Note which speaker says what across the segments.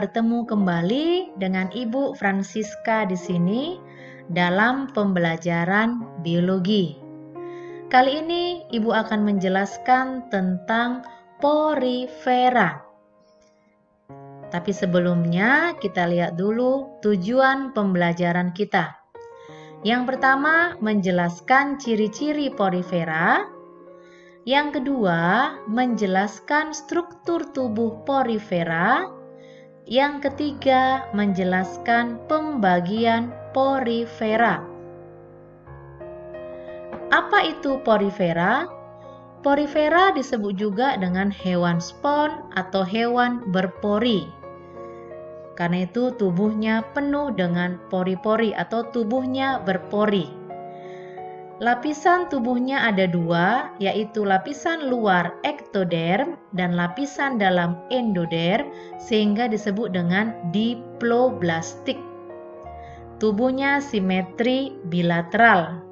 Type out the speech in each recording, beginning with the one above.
Speaker 1: bertemu kembali dengan Ibu Francisca di sini dalam pembelajaran biologi. Kali ini Ibu akan menjelaskan tentang porifera. Tapi sebelumnya kita lihat dulu tujuan pembelajaran kita. Yang pertama, menjelaskan ciri-ciri porifera. Yang kedua, menjelaskan struktur tubuh porifera. Yang ketiga, menjelaskan pembagian porifera. Apa itu porifera? Porifera disebut juga dengan hewan spon atau hewan berpori. Karena itu tubuhnya penuh dengan pori-pori atau tubuhnya berpori. Lapisan tubuhnya ada dua, yaitu lapisan luar ektoderm dan lapisan dalam endoderm, sehingga disebut dengan diploblastik. Tubuhnya simetri bilateral.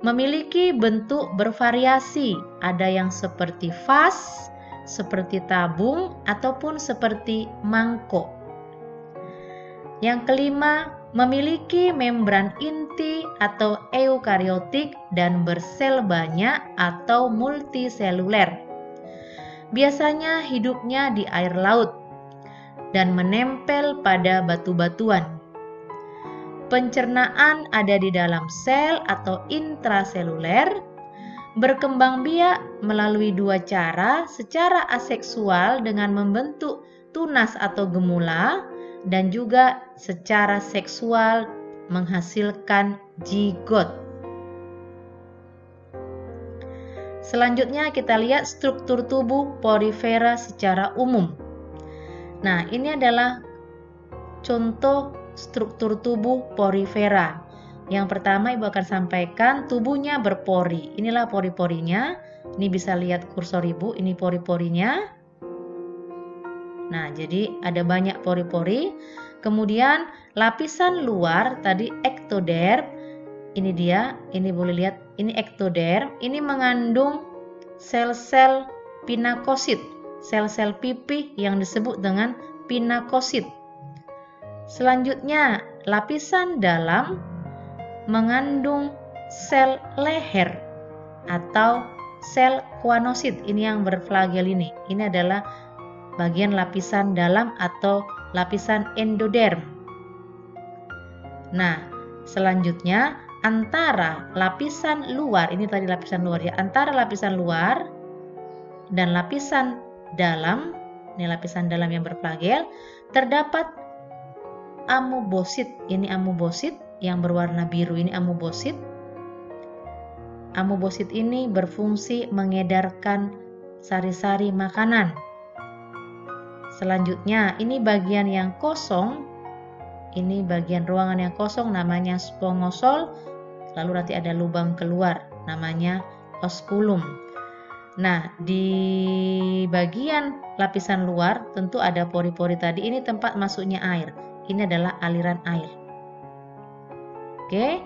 Speaker 1: Memiliki bentuk bervariasi, ada yang seperti vas, seperti tabung, ataupun seperti mangkok. Yang kelima, memiliki membran inti atau eukariotik dan bersel banyak atau multiseluler. Biasanya hidupnya di air laut dan menempel pada batu-batuan. Pencernaan ada di dalam sel atau intraseluler. Berkembang biak melalui dua cara, secara aseksual dengan membentuk tunas atau gemula, dan juga secara seksual menghasilkan zigot. Selanjutnya kita lihat struktur tubuh porifera secara umum. Nah, ini adalah contoh struktur tubuh porifera. Yang pertama Ibu akan sampaikan tubuhnya berpori. Inilah pori-porinya. Ini bisa lihat kursor Ibu, ini pori-porinya. Nah, jadi ada banyak pori-pori. Kemudian lapisan luar tadi ektoderm. Ini dia, ini boleh lihat, ini ektoderm. Ini mengandung sel-sel pinakosit, sel-sel pipih yang disebut dengan pinakosit. Selanjutnya, lapisan dalam mengandung sel leher atau sel kuanosit. Ini yang berflagel ini. Ini adalah bagian lapisan dalam atau lapisan endoderm. Nah, selanjutnya antara lapisan luar, ini tadi lapisan luar ya, antara lapisan luar dan lapisan dalam, ini lapisan dalam yang berflagel, terdapat amoebosit. Ini amoebosit yang berwarna biru, ini amoebosit. Amoebosit ini berfungsi mengedarkan sari-sari makanan. Selanjutnya, ini bagian yang kosong, ini bagian ruangan yang kosong namanya spongosol, lalu nanti ada lubang keluar namanya osculum. Nah, di bagian lapisan luar tentu ada pori-pori tadi, ini tempat masuknya air, ini adalah aliran air. Oke.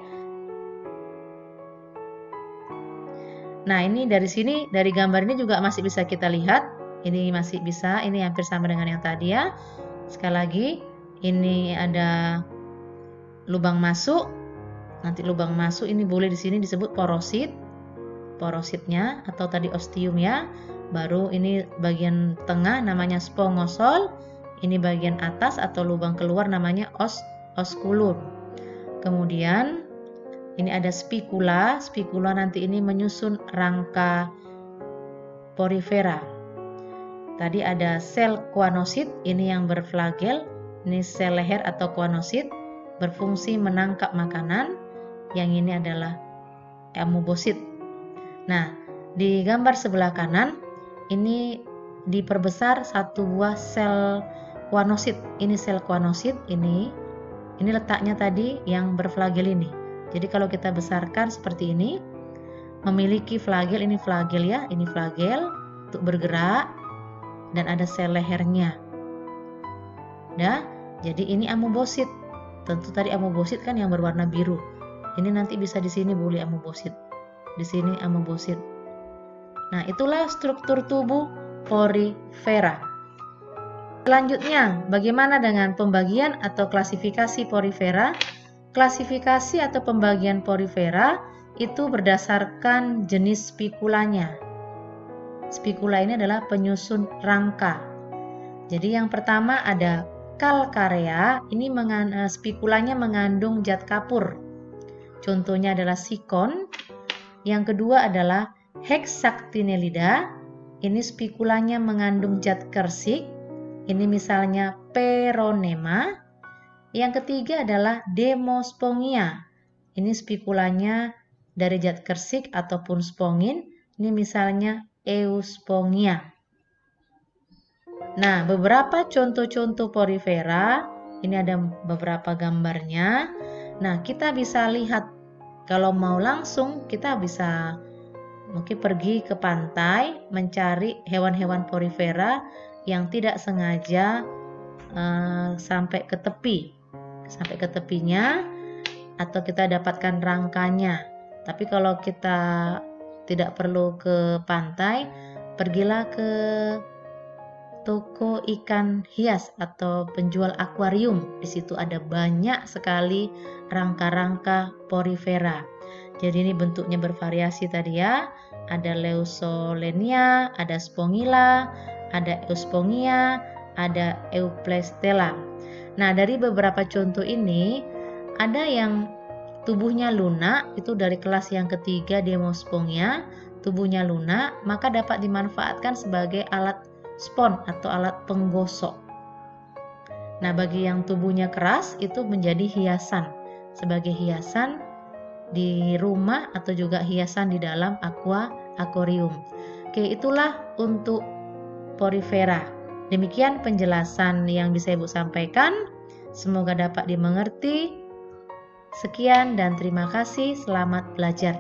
Speaker 1: Nah, ini dari sini, dari gambar ini juga masih bisa kita lihat. Ini masih bisa, ini hampir sama dengan yang tadi ya. Sekali lagi, ini ada lubang masuk. Nanti lubang masuk ini boleh di sini disebut porosit. Porositnya atau tadi ostium ya. Baru ini bagian tengah namanya spongosol. Ini bagian atas atau lubang keluar namanya osculum. Kemudian ini ada spikula. Spikula nanti ini menyusun rangka porifera. Tadi ada sel kuanosit, ini yang berflagel, ini sel leher atau kuanosit, berfungsi menangkap makanan. Yang ini adalah amoebosit. Nah, di gambar sebelah kanan, ini diperbesar satu buah sel kuanosit. Ini sel kuanosit, ini letaknya tadi yang berflagel ini. Jadi kalau kita besarkan seperti ini, memiliki flagel, ini flagel ya, ini flagel untuk bergerak. Dan ada sel lehernya. Nah, jadi ini amoebosit. Tentu tadi amoebosit kan yang berwarna biru. Ini nanti bisa di sini boleh amoebosit. Di sini amoebosit. Nah, itulah struktur tubuh porifera. Selanjutnya, bagaimana dengan pembagian atau klasifikasi porifera? Klasifikasi atau pembagian porifera itu berdasarkan jenis spikulanya. Spikula ini adalah penyusun rangka. Jadi yang pertama ada kalkarea, ini spikulanya mengandung zat kapur. Contohnya adalah sikon. Yang kedua adalah hexactinellida, ini spikulanya mengandung zat kersik. Ini misalnya peronema. Yang ketiga adalah demospongia. Ini spikulanya dari zat kersik ataupun spongin. Ini misalnya euspongia. Nah, beberapa contoh-contoh porifera. Ini ada beberapa gambarnya. Nah, kita bisa lihat. Kalau mau langsung, kita bisa mungkin pergi ke pantai mencari hewan-hewan porifera yang tidak sengaja sampai ke tepinya, atau kita dapatkan rangkanya. Tapi kalau kita tidak perlu ke pantai, pergilah ke toko ikan hias atau penjual akuarium. Di situ ada banyak sekali rangka-rangka porifera. Jadi ini bentuknya bervariasi tadi ya. Ada Leusolenia, ada Spongilla, ada Euspongia, ada Euplestella. Nah, dari beberapa contoh ini ada yang tubuhnya lunak, itu dari kelas yang ketiga Demospongia, tubuhnya lunak, maka dapat dimanfaatkan sebagai alat spon atau alat penggosok. Nah, bagi yang tubuhnya keras itu menjadi hiasan, sebagai hiasan di rumah atau juga hiasan di dalam akuarium. Oke, itulah untuk porifera. Demikian penjelasan yang bisa Ibu sampaikan. Semoga dapat dimengerti. Sekian dan terima kasih. Selamat belajar.